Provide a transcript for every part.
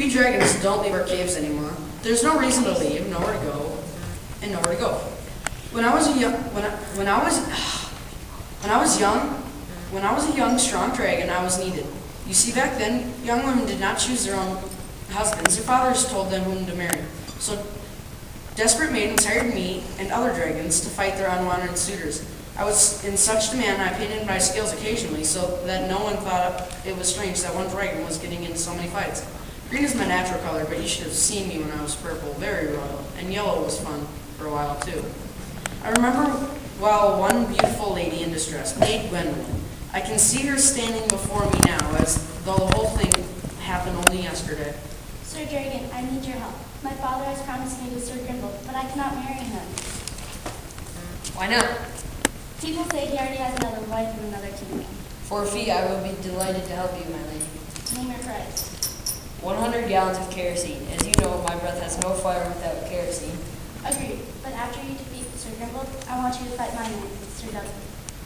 We dragons don't leave our caves anymore. There's no reason to leave, nowhere to go, and nowhere to go. When I was a young, strong dragon, I was needed. You see, back then, young women did not choose their own husbands. Their fathers told them whom to marry. So desperate maidens hired me and other dragons to fight their unwanted suitors. I was in such demand I painted my scales occasionally so that no one thought it was strange that one dragon was getting into so many fights. Green is my natural color, but you should have seen me when I was purple, very royal, and yellow was fun for a while too. I remember one beautiful lady in distress, Maid Gwendolyn. I can see her standing before me now as though the whole thing happened only yesterday. Sir Dragon, I need your help. My father has promised me with Sir Grimble, but I cannot marry him. Why not? People say he already has another wife in another kingdom. For a fee, I will be delighted to help you, my lady. Name your price. 100 gallons of kerosene. As you know, my breath has no fire without kerosene. Agreed. But after you defeat Sir Grimble, I want you to fight my man, Sir Dudley,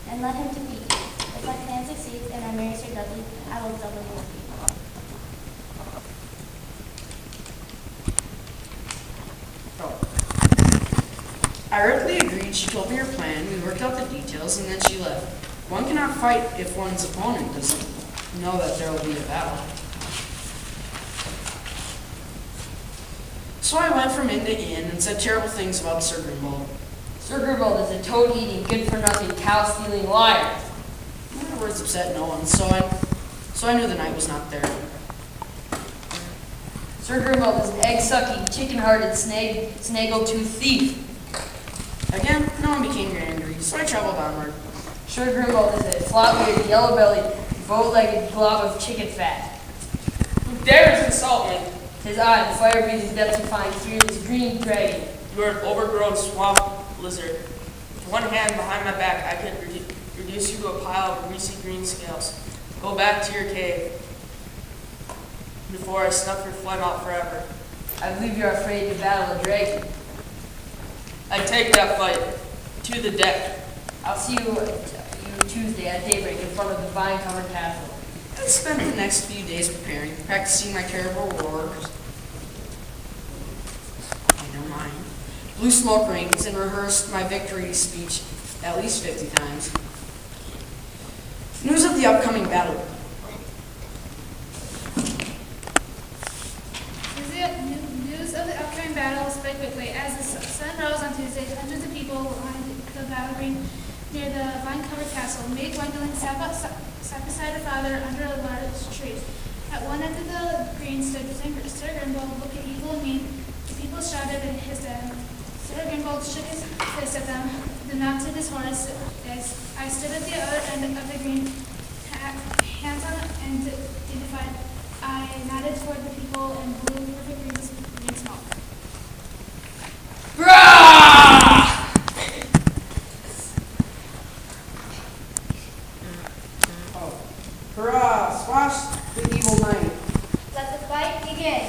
and let him defeat you. If my plan succeeds and I marry Sir Dudley, I will double your fee. I readily agreed. She told me her plan, we worked out the details, and then she left. One cannot fight if one's opponent doesn't know that there will be a battle. So I went from inn to inn and said terrible things about Sir Grimble. Sir Grimble is a toad-eating, good-for-nothing, cow-stealing liar. My words upset no one, so I knew the night was not there. Sir Grimble is an egg-sucking, chicken-hearted, snaggle-toothed thief. Again, no one became angry, so I traveled onward. Sir Grimble is a flat-eared, yellow-bellied, bow-legged glob of chicken fat. Who dares insult me? His eye, the fire-breathing, death-defying, fearless green dragon. You are an overgrown swamp lizard. With one hand behind my back, I could reduce you to a pile of greasy green scales. Go back to your cave before I snuff your phlegm out forever. I believe you are afraid to battle a dragon. I take that fight to the deck. I'll see you Tuesday at daybreak in front of the vine-covered castle. I spent the next few days preparing, practicing my terrible roars. I don't mind. Blew smoke rings and rehearsed my victory speech at least 50 times. News of the upcoming battle. News of the upcoming battle spread quickly. As the sun rose on Tuesday, hundreds of people lined the battle ring near the vine-covered castle. Maid Gwendolyn sat beside her father under a large tree. At one end of the green stood Sir Grimble, looking evil and mean. The people shouted and hissed at him. Sir Grimble shook his fist at them, then mounted his horse. As I stood at the other end of the green, hands on and dignified. I nodded toward the people and blew perfect green smoke. Hurrah! Squash the evil knight. Let the fight begin.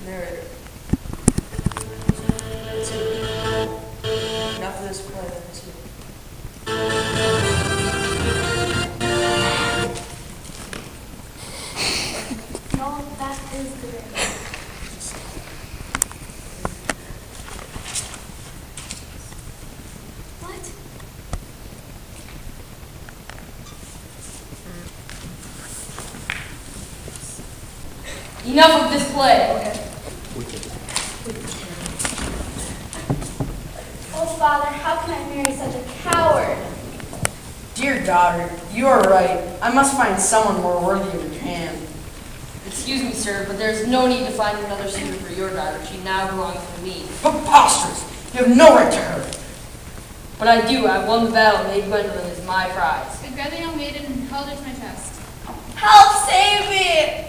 Narrator. Enough of this play. That's it. No, that is the ring. What? Enough of this play. Oh, Father, how can I marry such a coward? Dear daughter, you are right. I must find someone more worthy of your hand. Excuse me, sir, but there's no need to find another suitor for your daughter. She now belongs to me. Preposterous! You have no right to her. But I do. I won the battle. Maid Gwendolyn is my prize. I grabbed the young maiden and held her to my chest. Help, save me!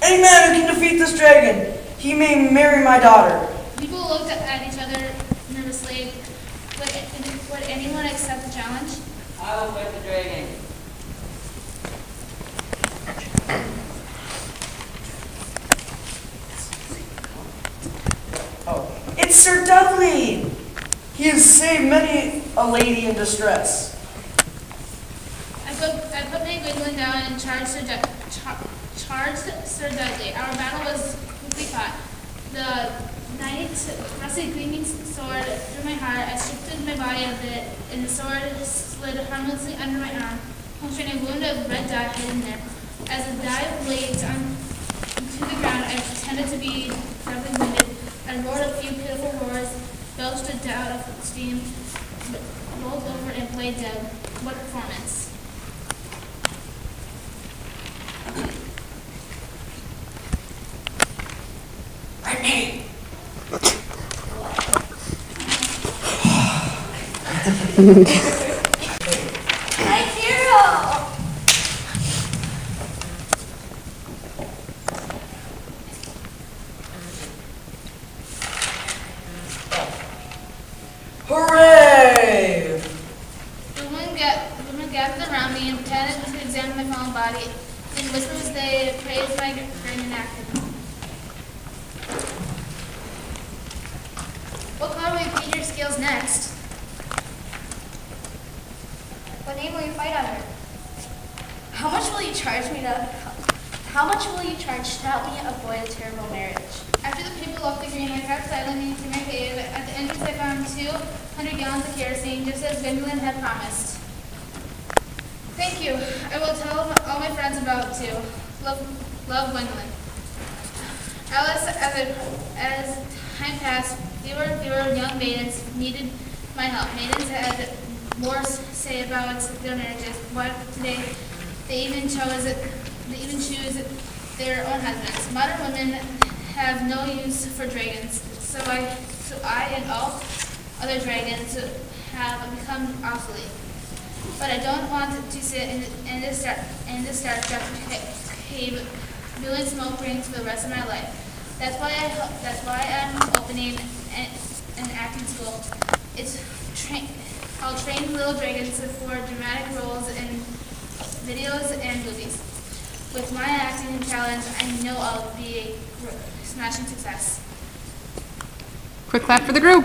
Any man who can defeat this dragon, he may marry my daughter. People looked at each other nervously. Would anyone accept the challenge? I will fight the dragon. Oh, it's Sir Dudley! He has saved many a lady in distress. I put Maid Gwendolyn down and charged Sir Dudley. Our battle was quickly fought. The knight thrust a gleaming sword through my heart. I shifted my body a bit, and the sword slid harmlessly under my arm, puncturing a wound of red dye hidden there. As the dye blazed onto the ground, I pretended to be badly wounded. I roared a few pitiful roars, belched a doubt of steam, rolled over and played dead. What performance! Brittany! My hero! Hooray! The women gathered around me and pretended to examine my fallen body. In whispers, they praised my grand enactment. What color will you paint your scales next? What name will you fight under? How much will you charge to help me avoid a terrible marriage? After the people left the green, I crept silently into my cave. At the entrance, I found 200 gallons of kerosene, just as Gwendolyn had promised. Thank you. I will tell all my friends about it too. Love Gwendolyn. Alice, as time passed, fewer and fewer young maidens needed my help. Maidens had more to say about their marriages, but today they even choose their own husbands. Modern women have no use for dragons, so I and all other dragons have become obsolete. But I don't want to sit in this dark cave, spewing smoke rings for the rest of my life. That's why I'm opening an acting school. I'll train little dragons for dramatic roles in videos and movies. With my acting talent, I know I'll be a smashing success. Quick clap for the group.